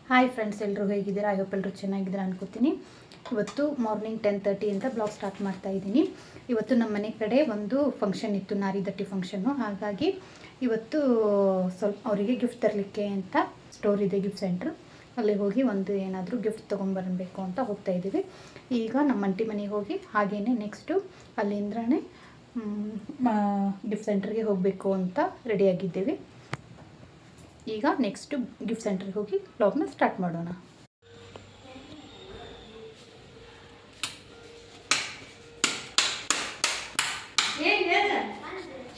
Hi friends, ಎಲ್ಲರೂ ಹೇಗಿದ್ದೀರಾ? I hope ಎಲ್ಲರೂ ಚೆನ್ನಾಗಿದ್ದೀರಾ ಅನ್ಕೋತೀನಿ. ಇವತ್ತು ಮಾರ್ನಿಂಗ್ 10:30 ಅಂತ ಬ್ಲಾಗ್ ಸ್ಟಾರ್ಟ್ ಮಾಡ್ತಾ ಇದ್ದೀನಿ. ಇವತ್ತು ನಮ್ಮ ಮನೆ ಕಡೆ ಒಂದು ಫಂಕ್ಷನ್ ಇತ್ತು, ನಾರಿದಟ್ಟಿ ಫಂಕ್ಷನ್ನು. ಹಾಗಾಗಿ ಇವತ್ತು ಸ್ವಲ್ಪ ಅವರಿಗೆ ಗಿಫ್ಟ್ ತರಲಿಕ್ಕೆ ಅಂತ ಸ್ಟೋರ್ ಇದೆ, ಗಿಫ್ಟ್ ಸೆಂಟ್ರ್. ಅಲ್ಲಿ ಹೋಗಿ ಒಂದು ಏನಾದರೂ ಗಿಫ್ಟ್ ತೊಗೊಂಬರಬೇಕು ಅಂತ ಹೋಗ್ತಾ ಇದ್ದೀವಿ. ಈಗ ನಮ್ಮ ಅಂಟಿ ಮನೆಗೆ ಹೋಗಿ ಹಾಗೆಯೇ ನೆಕ್ಸ್ಟು ಅಲ್ಲಿಂದನೇ ಗಿಫ್ಟ್ ಸೆಂಟ್ರಿಗೆ ಹೋಗಬೇಕು ಅಂತ ರೆಡಿಯಾಗಿದ್ದೀವಿ. ಈಗ ನೆಕ್ಸ್ಟ್ ಗಿಫ್ಟ್ ಸೆಂಟರ್ಗೆ ಹೋಗಿ ಬ್ಲಾಗ್ನ ಸ್ಟಾರ್ಟ್ ಮಾಡೋಣ.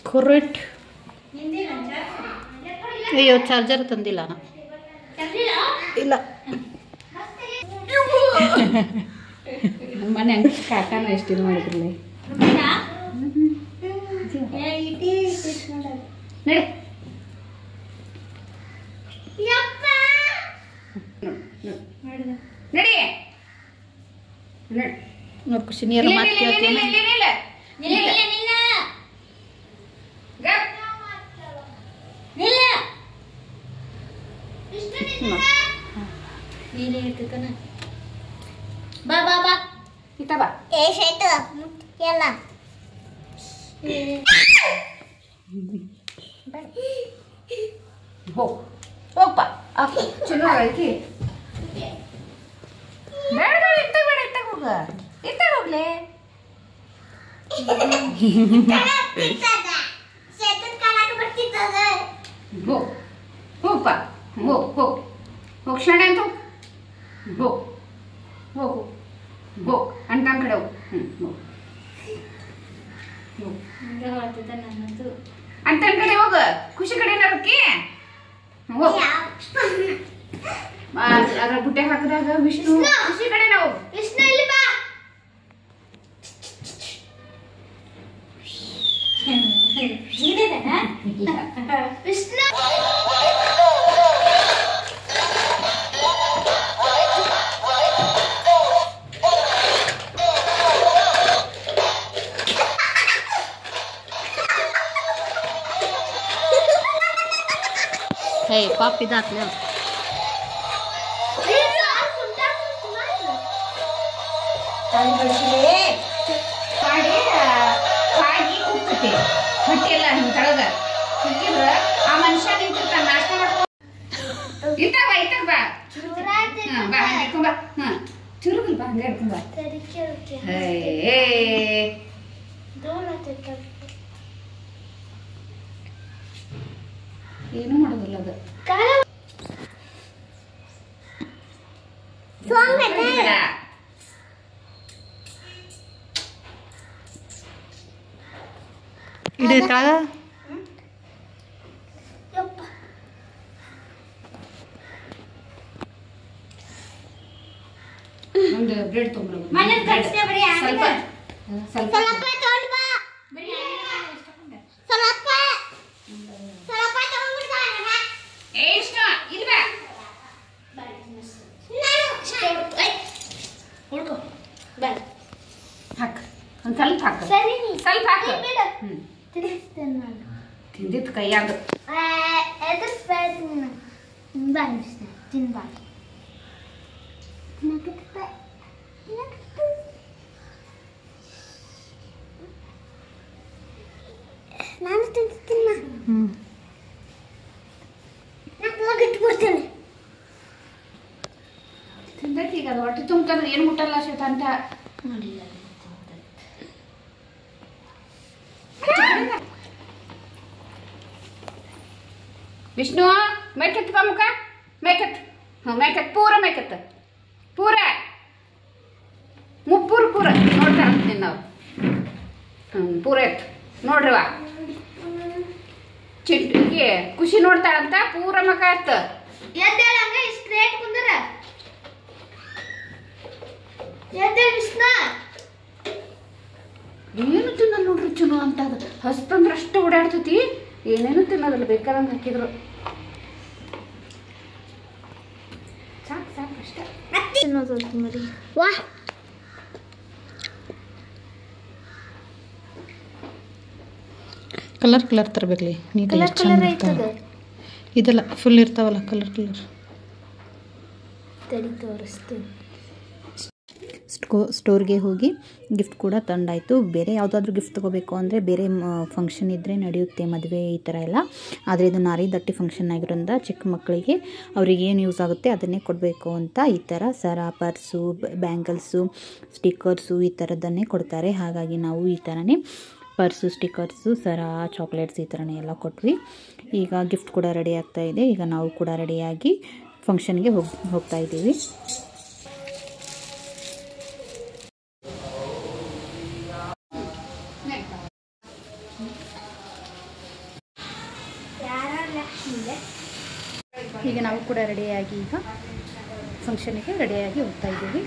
ಕರೆಕ್ಟ್. ಅಯ್ಯೋ, ಚಾರ್ಜರ್ ತಂದಿಲ್ಲ ನಾ. ಇಲ್ಲ, ಮನೆ ಕಾಕಾನ ಎಷ್ಟು ಇದು ಮಾಡಿದ್ರಲ್ಲ. ನೋಡಿ ಖುಷಿ ನೀರು ಮಾತು ಕೇಳ್ತೇನೆ. ಬಾ ಬಾ ಬಾ ಇತ್ತ ಬಾ. ಎಲ್ಲ ಹೋಗಪ್ಪ. ಚಲೋ ಐತಿ. ಬೇಡ ಇತ್ತ ಬೇಡ, ಇತ್ತ ಹೋಗ, ಇತ್ತ ಹೋಗ್ಲೆ. ಹೋಗಪ್ಪ, ಹೋಗ್ ಹೋಗ್ ಹೋಗ್ ಕ್ಷಣ ಅಂತ ಹೋಗ್ ಹೋಗು ಹೋಗ್ ಅಂಟ ಕಡೆ ಹೋಗು. ಅಂತನ ಕಡೆ ಹೋಗ, ಖುಷಿ ಕಡೆ ನರಕ್ಕೆ ಹೋಗ. ಅದ್ರ ಬುಟ್ಟೆ ಹಾಕಿದಾಗ ವಿಷ್ಣು ಖುಷಿ ಕಡೆ ನಾವು ವಿಷ್ಣು ಇಲ್ಲಿ ಬಾ. ವಿಷ್ಣು ಹೇ ಪಾಪ್ ಇದಾತ್ಲೆ. ಹೊಟ್ಟೆ ಎಲ್ಲ ಹಿಂಗೆ ತಳಗ ಹುಟ್ಟಿದ್ರ ಆ ಮನುಷ್ಯ ನಿಂತಿರ್ತಾನ, ನಾಷ್ಟ ಮಾಡ್ಕೊಂಡು ಇತ್ತಾಗ ಬಾ, ಇತ್ತಾಗ ಬಾ. ಬಾ ಹಂಗೆ ಇಟ್ಕೊಂಬ. ಚುರುಗಲ್ ಬಾ, ಹಂಗೆ ಇಟ್ಕೊಂಬ. ಏನು ಮಾಡೋದಿಲ್ಲ ಅದು. ಇಡೀ ತಳ ಒಂದು ಬ್ರೆಡ್ ತೊಗೊಂಡ್ಬರ್ಬೇಕು. ಸ್ವಲ್ಪ ಹಾಕ, ಒಂದು ಸ್ವಲ್ಪ ಹಾಕ, ಸ್ವಲ್ಪ ಹಾಕ. ತಿಂದಿತ್ತು ಕೈಯಾಗ ನಾನು ತಿಂತೀನಿ. ತಿಂದೈತಿ. ಈಗ ಅದು ಹೊಟ್ಟೆ ತುಂಬತಂದ್ರೆ ಏನು ಮುಟ್ಟಲ್ಲ ಶೇತ ಅಂತ ನೋಡಿಲ್ಲ. ವಿಷ್ಣು ಮೇಕೆತ್ ಬಾ, ಮುಖ ಮೇಕೆತ್. ಮೇಕೆತ್ ಪೂರ ಮೇಕೆತ್, ಪೂರ ಪೂರ ಪೂರ ನೋಡ್ತಾರ ನಾವು. ಪೂರ ಎತ್ ನೋಡ್ರಿವ. ಚಿಟ್ಟಿಗೆ ಖುಷಿ ನೋಡ್ತಾಳಂತ ಪೂರ ಮಕ ಎತ್ತ. ಸ್ಟ್ರೇಟ್ ಕುಂದ್ರ ಏನು ತಿನ್ನೋದು ನೋಡ್ರಿ, ಚಲೋ ಅಂತ ಅದು ಹಸ್ತಂದ್ರೆ ಅಷ್ಟು ಓಡಾಡ್ತೈತಿ. ಏನೇನು ತಿನ್ನೋದಿಲ್ಲ, ಬೇಕಾದಂಗೆ ಹಾಕಿದ್ರು ಸಾಕು ಸಾಕು ಅಷ್ಟೇ. ವಾ ಕಲರ್ ಕಲರ್ ತರಬೇಕಲ್ಲಿ. ನೀಟಾಗಿ ಕಲರ್ ಕಲರ್ ಐತದ. ಇದೆಲ್ಲ ಫುಲ್ ಇರ್ತಾವಲ್ಲ ಕಲರ್ ಕಲರ್. ತಡಿ ತೋರಿಸ್ತೀನಿ. ಸ್ಟೋರ್ಗೆ ಹೋಗಿ ಗಿಫ್ಟ್ ಕೂಡ ತಂದಾಯಿತು. ಬೇರೆ ಯಾವುದಾದ್ರೂ ಗಿಫ್ಟ್ ತೊಗೋಬೇಕು ಅಂದರೆ ಬೇರೆ ಫಂಕ್ಷನ್ ಇದ್ದರೆ ನಡೆಯುತ್ತೆ, ಮದುವೆ ಈ ಥರ ಎಲ್ಲ. ಆದರೆ ಇದು ನಾರಿ ದಟ್ಟಿ ಫಂಕ್ಷನ್ ಆಗಿರೋದ್ರಿಂದ ಚಿಕ್ಕ ಮಕ್ಕಳಿಗೆ ಅವ್ರಿಗೆ ಏನು ಯೂಸ್ ಆಗುತ್ತೆ ಅದನ್ನೇ ಕೊಡಬೇಕು ಅಂತ ಈ ಥರ ಸರ, ಪರ್ಸು, ಬ್ಯಾಂಗಲ್ಸು, ಸ್ಟಿಕ್ಕರ್ಸು ಈ ಥರದ್ದನ್ನೇ ಕೊಡ್ತಾರೆ. ಹಾಗಾಗಿ ನಾವು ಈ ಥರನೇ ಪರ್ಸು, ಸ್ಟಿಕ್ಕರ್ಸು, ಸರ, ಚಾಕ್ಲೇಟ್ಸ್ ಈ ಥರನೇ ಎಲ್ಲ ಕೊಟ್ವಿ. ಈಗ ಗಿಫ್ಟ್ ಕೂಡ ರೆಡಿ ಆಗ್ತಾ ಇದೆ. ಈಗ ನಾವು ಕೂಡ ರೆಡಿಯಾಗಿ ಫಂಕ್ಷನ್ಗೆ ಹೋಗ್ತಾ ಇದ್ದೀವಿ. ಈಗ ನಾವು ಕೂಡ ರೆಡಿಯಾಗಿ ಈಗ ಫಂಕ್ಷನ್ಗೆ ರೆಡಿಯಾಗಿ ಹೋಗ್ತಾ ಇದ್ದೀವಿ.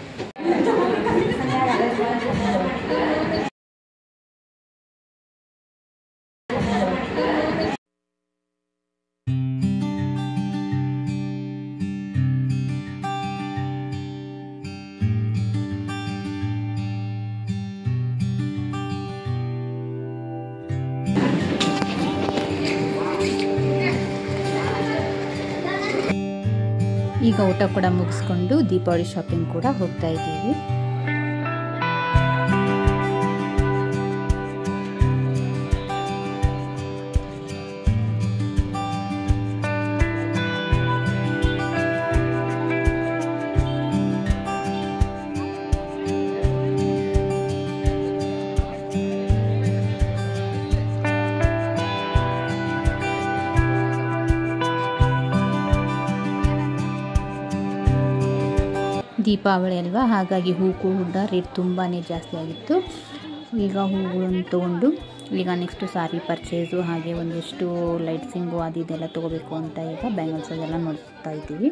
ಈಗ ಊಟ ಕೂಡ ಮುಗಿಸ್ಕೊಂಡು ದೀಪಾವಳಿ ಶಾಪಿಂಗ್ ಕೂಡ ಹೋಗ್ತಾ ಇದ್ದೀವಿ. ದೀಪಾವಳಿ ಅಲ್ವಾ, ಹಾಗಾಗಿ ಹೂ ಕೂಡ ರೇಟ್ ತುಂಬಾ ಜಾಸ್ತಿ ಆಗಿತ್ತು. ಈಗ ಹೂಗಳನ್ನು ತೊಗೊಂಡು ಈಗ ನೆಕ್ಸ್ಟು ಸಾರಿ ಪರ್ಚೇಸು, ಹಾಗೆ ಒಂದಿಷ್ಟು ಲೈಟ್ಸಿಂಗು ಅದು ಇದೆಲ್ಲ ತೊಗೋಬೇಕು ಅಂತ ಈಗ ಬ್ಯಾಂಗಲ್ಸ್ ಅದೆಲ್ಲ ನೋಡ್ತಾ ಇದ್ದೀವಿ.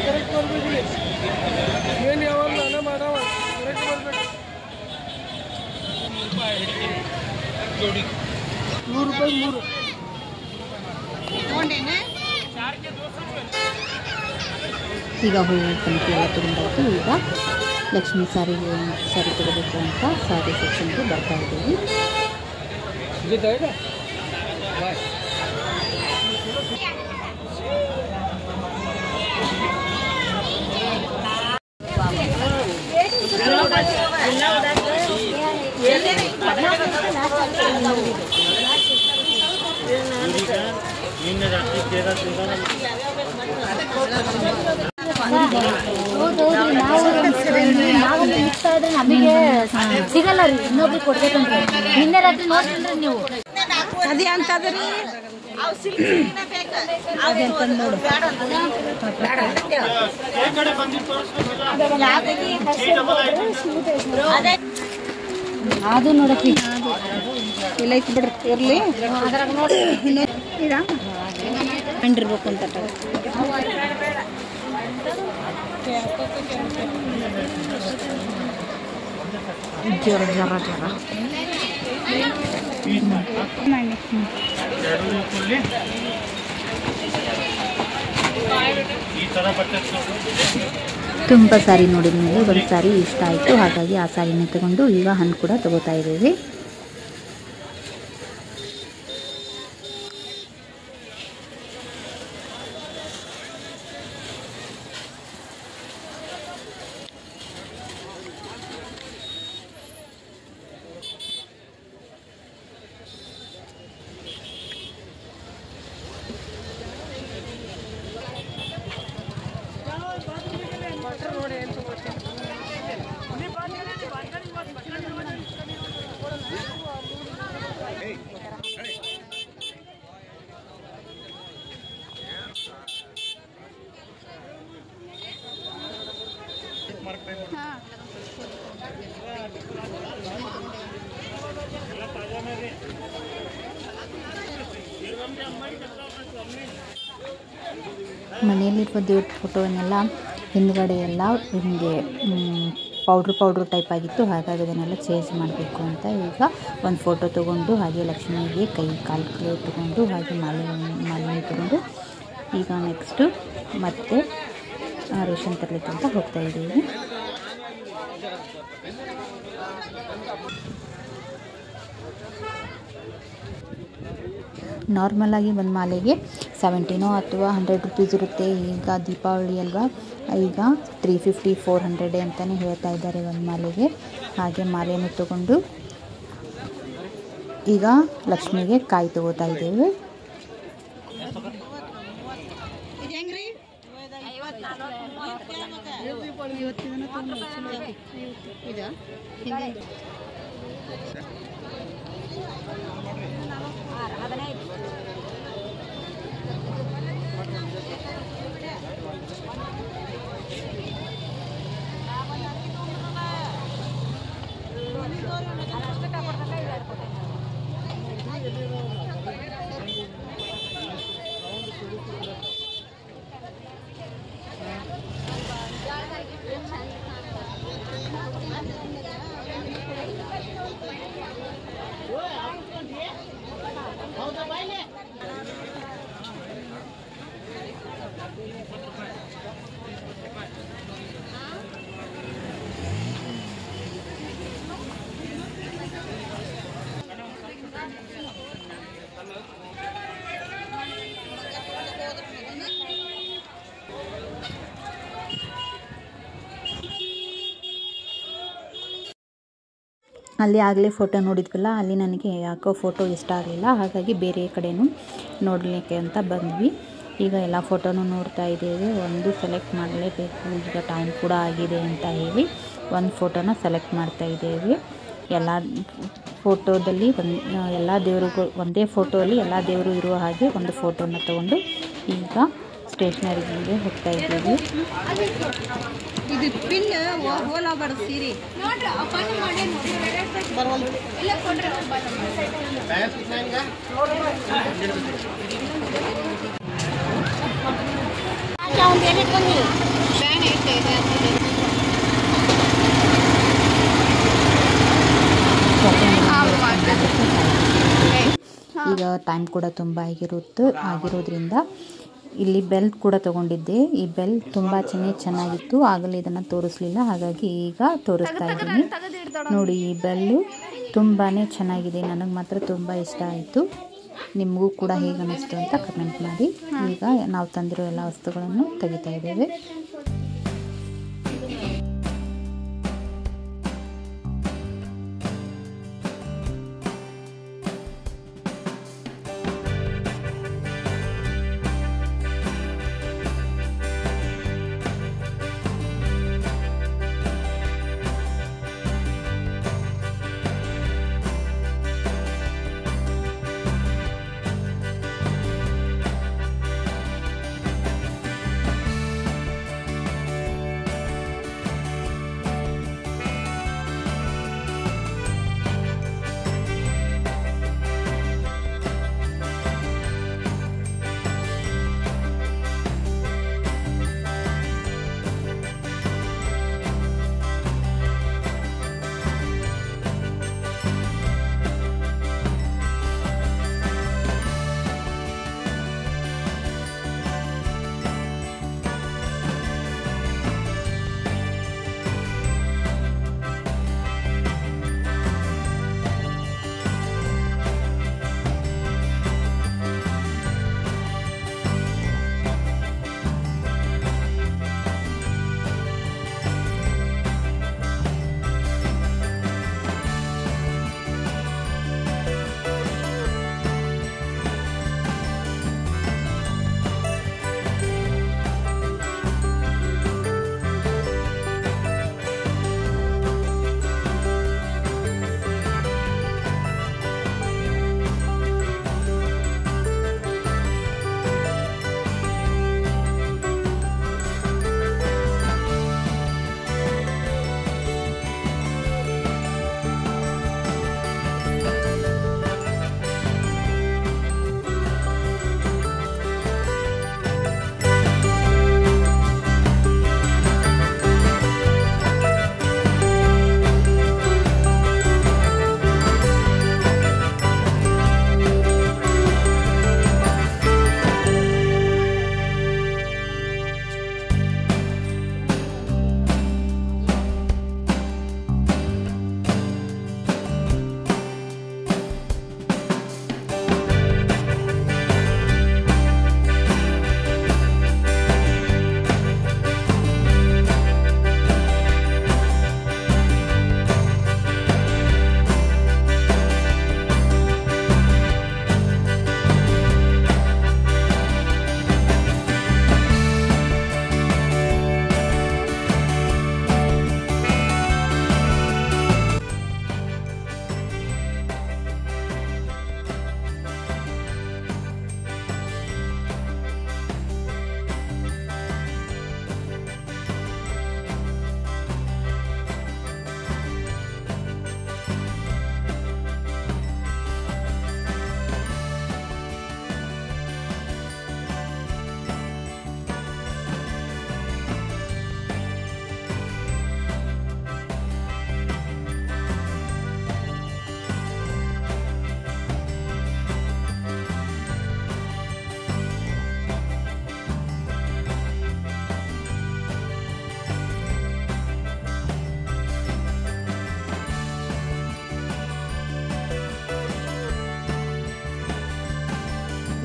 ಕರೆಕ್ಟ್ ಬರ್ಬೇಕು ಏನು ಯಾವಾಗ ಅನ್ನ ಮಾಡವ ಕರೆಕ್ಟ್ ಬರ್ಬೇಕು 100 ರೂಪಾಯಿ 3 ಈಗ ಹೂವು ಪಂಕ್ತಿ ಎಲ್ಲ ತಗೊಂಡಾಯ್ತು. ಈಗ ಲಕ್ಷ್ಮೀ ಸಾರಿ ತಗೋಬೇಕು ಅಂತ ಸಾರಿ ಸೆಕ್ಷನ್ಗೆ ಬರ್ತಾ ಇದ್ದೀವಿ. ನಮಗೆ ಸಿಗಲ್ಲ ರೀ, ಇನ್ನೊಬ್ರಿಗೆ ಕೊಡ್ಬೇಕಂದ್ರೆ ನಿನ್ನೆ ರಾತ್ರಿ ನೋಡ್ತಿಲ್ರಿ ನೀವು. ಅದೇ ಅಂತದ್ರಿ ಅದು ನೋಡಕ್ಕೆ ಇಲ್ಲ ಐತಿ ಬಿಡ್ರಿ ಇರ್ಲಿ ಕಂಡಿರ್ಬೇಕು ಅಂತ ಜರ ಜರ ಜರ ತುಂಬ ಸಾರಿ ನೋಡಿದ ಮೇಲೆ ಒಂದು ಸಾರಿ ಇಷ್ಟ ಆಯಿತು. ಹಾಗಾಗಿ ಆ ಸಾರಿನ ತಗೊಂಡು ಈಗ ಹಣ್ಣು ಕೂಡ ತಗೋತಾ ಇದ್ದೀವಿ. ಮನೆಯಲ್ಲಿರುವ ದೇವ್ರ ಫೋಟೋವನ್ನೆಲ್ಲ ಹಿಂದ್ಗಡೆ ಎಲ್ಲ ಹಿಂಗೆ ಪೌಡ್ರು ಟೈಪ್ ಆಗಿತ್ತು. ಹಾಗಾಗಿ ಅದನ್ನೆಲ್ಲ ಚೇಂಜ್ ಮಾಡಬೇಕು ಅಂತ ಈಗ ಒಂದು ಫೋಟೋ ತೊಗೊಂಡು ಹಾಗೆ ಲಕ್ಷ್ಮಿಗೆ ಕೈ ಕಾಲು ತೊಗೊಂಡು ಹಾಗೆ ಮಾಲೆ ತೊಗೊಂಡು ಈಗ ನೆಕ್ಸ್ಟು ಮತ್ತೆ ರೇಷನ್ ತರಲಿಕ್ಕೆ ಅಂತ ಹೋಗ್ತಾ ಇದ್ದೀವಿ. ನಾರ್ಮಲಾಗಿ ಒಂದು ಮಾಲೆಗೆ 70 ಅಥವಾ 100 ರೂಪೀಸ್ ಇರುತ್ತೆ. ಈಗ ದೀಪಾವಳಿ ಅಲ್ವಾ, ಈಗ 350 400 ಅಂತಲೇ ಹೇಳ್ತಾ ಇದ್ದಾರೆ ಒಂದು ಮಾಲೆಗೆ. ಹಾಗೆ ಮಾಲೆಯನ್ನು ತಗೊಂಡು ಈಗ ಲಕ್ಷ್ಮಿಗೆ ಕಾಯಿ ತಗೋತಾ ಇದ್ದೇವೆ. ಅಲ್ಲಿ ಆಗಲೇ ಫೋಟೋ ನೋಡಿದ್ವಲ್ಲ, ಅಲ್ಲಿ ನನಗೆ ಯಾಕೋ ಫೋಟೋ ಇಷ್ಟ ಆಗಲಿಲ್ಲ. ಹಾಗಾಗಿ ಬೇರೆ ಕಡೆನೂ ನೋಡಲಿಕ್ಕೆ ಅಂತ ಬಂದ್ವಿ. ಈಗ ಎಲ್ಲ ಫೋಟೋನು ನೋಡ್ತಾ ಇದ್ದೇವೆ. ಒಂದು ಸೆಲೆಕ್ಟ್ ಮಾಡಲೇಬೇಕು, ಈಗ ಟೈಮ್ ಕೂಡ ಆಗಿದೆ ಅಂತ ಹೇಳಿ ಒಂದು ಫೋಟೋನ ಸೆಲೆಕ್ಟ್ ಮಾಡ್ತಾ ಇದ್ದೇವೆ. ಎಲ್ಲ ಫೋಟೋದಲ್ಲಿ ಎಲ್ಲ ದೇವರುಗಳು ಒಂದೇ ಫೋಟೋಲ್ಲಿ ಎಲ್ಲ ದೇವರು ಇರುವ ಹಾಗೆ ಒಂದು ಫೋಟೋನ ತೊಗೊಂಡು ಈಗ ಸ್ಟೇಷ್ನರಿಗೆ ಹೋಗ್ತಾ ಇದ್ದೀವಿ. ಇದು ಪಿನ್ ಹೋಲಾಗಬಾರ್ದು ಸೀರೆ ಈಗ ಟೈಮ್ ಕೂಡ ತುಂಬ ಆಗಿರೋದ್ರಿಂದ ಇಲ್ಲಿ ಬೆಲ್ ಕೂಡ ತೊಗೊಂಡಿದ್ದೆ. ಈ ಬೆಲ್ ತುಂಬ ಚೆನ್ನಾಗಿತ್ತು. ಆಗಲೇ ಇದನ್ನು ತೋರಿಸ್ಲಿಲ್ಲ, ಹಾಗಾಗಿ ಈಗ ತೋರಿಸ್ತಾ ಇದ್ದೀನಿ. ನೋಡಿ, ಈ ಬೆಲ್ಲು ತುಂಬಾ ಚೆನ್ನಾಗಿದೆ. ನನಗೆ ಮಾತ್ರ ತುಂಬ ಇಷ್ಟ ಆಯಿತು. ನಿಮಗೂ ಕೂಡ ಹೇಗೆ ಅನ್ನಿಸ್ತು ಅಂತ ಕಮೆಂಟ್ ಮಾಡಿ. ಈಗ ನಾವು ತಂದಿರೋ ಎಲ್ಲ ವಸ್ತುಗಳನ್ನು ತೆಗಿತಾ ಇದ್ದೇವೆ.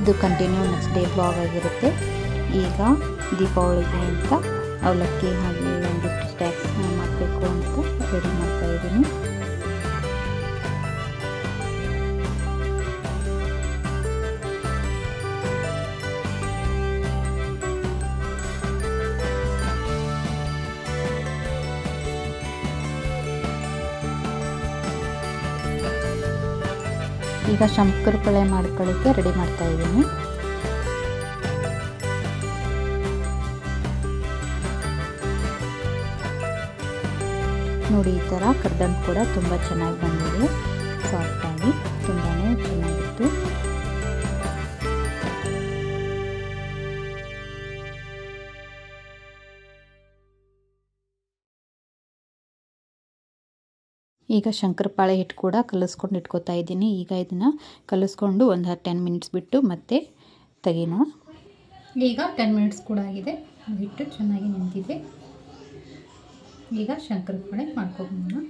ಇದು ಕಂಟಿನ್ಯೂ ನೆಕ್ಸ್ಟ್ ಡೇ ಬ್ಲಾಗ್ ಆಗಿರುತ್ತೆ. ಈಗ ದೀಪಾವಳಿಗೆ ಅಂತ ಅವಲಕ್ಕಿ ಹಾಗೆ ಒಂದಿಷ್ಟು ಸ್ನ್ಯಾಕ್ಸ್ ಮಾಡಬೇಕು ಅಂತ ರೆಡಿ ಮಾಡ್ತಾ ಇದ್ದೀನಿ. ಈಗ ಶಂಕರಪಳೆ ಮಾಡ್ಕೊಳ್ಳಿಕ್ಕೆ ರೆಡಿ ಮಾಡ್ತಾ ಇದ್ದೀನಿ. ನೋಡಿ ಈ ಥರ ಕರ್ದಂಟು ಕೂಡ ತುಂಬ ಚೆನ್ನಾಗಿ ಬಂದಿದೆ, ಸಾಫ್ಟಾಗಿ ತುಂಬಾ ಚೆನ್ನಾಗಿತ್ತು. ಈಗ ಶಂಕರಪಾಳೆ ಹಿಟ್ಟು ಕೂಡ ಕಲಿಸ್ಕೊಂಡು ಇಟ್ಕೋತಾ ಇದ್ದೀನಿ. ಈಗ ಇದನ್ನು ಕಲಿಸ್ಕೊಂಡು ಒಂದು 10 ಮಿನಿಟ್ಸ್ ಬಿಟ್ಟು ಮತ್ತೆ ತೆಗಿನೋ. ಈಗ 10 ಮಿನಿಟ್ಸ್ ಕೂಡ ಆಗಿದೆ, ಹಿಟ್ಟು ಚೆನ್ನಾಗಿ ನಿಂತಿದೆ. ಈಗ ಶಂಕರಪಾಳೆ ಮಾಡ್ಕೊಬೋಣ.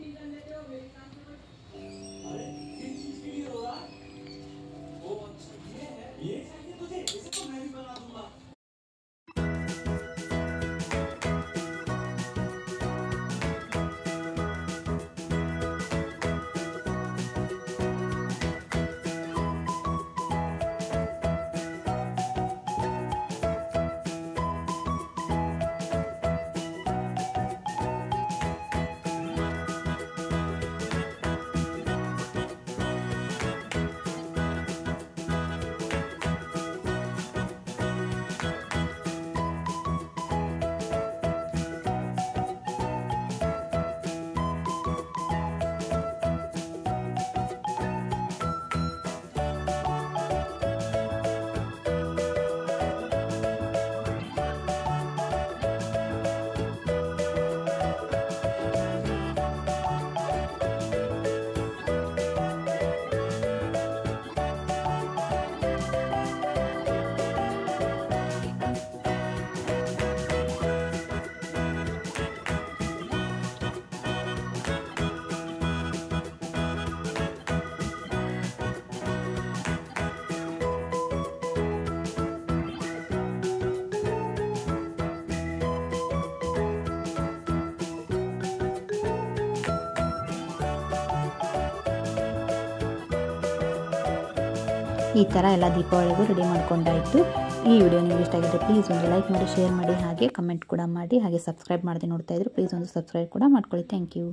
ಈ ಥರ ಎಲ್ಲ ದೀಪಾವಳಿಗೂ ರೆಡಿ ಮಾಡ್ಕೊಂಡಾಯಿತು. ಈ ವಿಡಿಯೋ ನಿಮಗೆ ಇಷ್ಟ ಆಗಿದ್ರೆ ಪ್ಲೀಸ್ ಒಂದು ಲೈಕ್ ಮಾಡಿ, ಶೇರ್ ಮಾಡಿ, ಹಾಗೆ ಕಮೆಂಟ್ ಕೂಡ ಮಾಡಿ. ಹಾಗೆ ಸಬ್ಸ್ಕ್ರೈಬ್ ಮಾಡದೆ ನೋಡ್ತಾ ಇದ್ರೆ ಪ್ಲೀಸ್ ಒಂದು ಸಬ್ಸ್ಕ್ರೈಬ್ ಕೂಡ ಮಾಡ್ಕೊಳ್ಳಿ. Thank you.